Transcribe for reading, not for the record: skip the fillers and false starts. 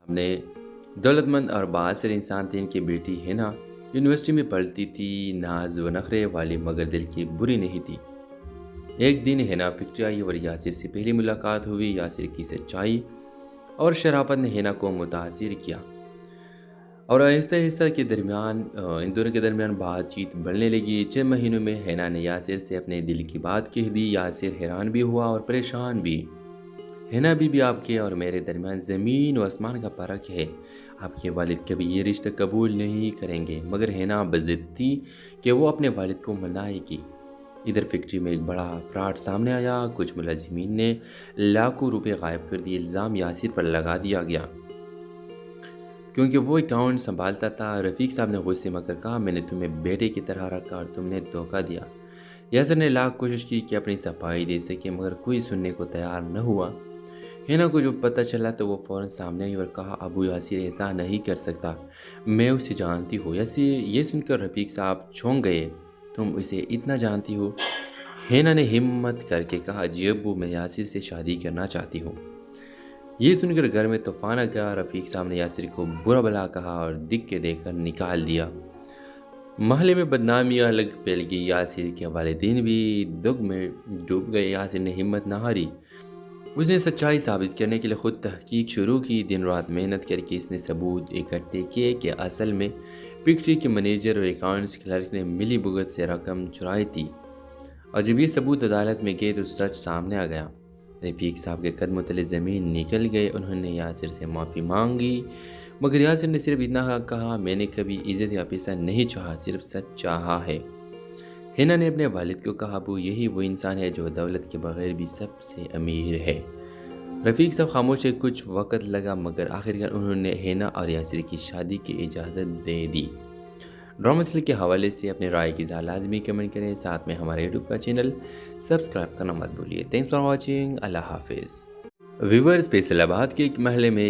हमने दौलतमंद और बाअसर इंसान थे। इनकी बेटी हिना यूनिवर्सिटी में पढ़ती थी, नाज व नखरे वाली मगर दिल की बुरी नहीं थी। एक दिन हिना फैक्ट्री आई और यासिर से पहली मुलाकात हुई। यासिर की सच्चाई और शराफत ने हिना को मुतासिर किया और आहिस्ता आहिस्ता के दरमियान इन दोनों के दरमियान बातचीत बढ़ने लगी। 6 महीनों में हिना ने यासिर से अपने दिल की बात कह दी। यासिर हैरान भी हुआ और परेशान भी। हिना बीबी, आपके और मेरे दरमियान ज़मीन व आसमान का फ़र्क है। आपके वालिद कभी ये रिश्ता कबूल नहीं करेंगे। मगर हिना बज़िद थी कि वो अपने वालिद को मनाएगी। इधर फैक्ट्री में एक बड़ा फ्रॉड सामने आया। कुछ मुलाजिमीन ने लाखों रुपए गायब कर दिए। इल्ज़ाम यासिर पर लगा दिया गया क्योंकि वो अकाउंट संभालता था। रफ़ीक साहब ने गुस्से में कहा, मैंने तुम्हें बेटे की तरह रखा और तुमने धोखा दिया। यासिर ने लाख कोशिश की कि अपनी सफाई दे सके मगर कोई सुनने को तैयार न हुआ। हिना को जो पता चला तो वो फ़ौरन सामने आई और कहा, अबू यासिर ऐसा नहीं कर सकता, मैं उसे जानती हूँ। यासिर ये सुनकर रफ़ीक साहब चौंक गए, तुम उसे इतना जानती हो? हिना ने हिम्मत करके कहा, जी अब्बू, मैं यासिर से शादी करना चाहती हूँ। ये सुनकर घर में तूफान आ गया। रफ़ीक साहब ने यासिर को बुरा भला कहा और दिख के देकर निकाल दिया। महल्ले में बदनामी अलग फैल गई। यासिर के वालिदैन भी दुख में डूब गए। यासिर ने हिम्मत न हारी। उसने सच्चाई साबित करने के लिए खुद तहकीक शुरू की। दिन रात मेहनत करके इसने सबूत इकट्ठे किए कि असल में फैक्ट्री के मैनेजर और अकाउंट्स क्लर्क ने मिली भुगत से रकम चुराई थी। और जब ये सबूत अदालत में गए तो सच सामने आ गया। रफ़ीक साहब के कदमों तले ज़मीन निकल गए। उन्होंने यासिर से माफ़ी मांगी मगर यासिर ने सिर्फ इतना कहा, मैंने कभी इज़्ज़त या पैसा नहीं चाहा, सिर्फ सच चाहा है। हिना ने अपने वालिद को कहा, अबू, यही वो इंसान है जो दौलत के बगैर भी सबसे अमीर है। रफ़ीक साहब खामोश है। कुछ वक़्त लगा मगर आखिरकार उन्होंने हिना और यासिर की शादी की इजाज़त दे दी। ड्रामा सीरियल के हवाले से अपनी राय की इज़हार लाजमी कमेंट करें। साथ में हमारे यूट्यूब का चैनल सब्सक्राइब करना मत भूलिए। Thanks for watching. अल्लाह हाफिज़। व्यूअर्स, फैसलाबाद के एक महल में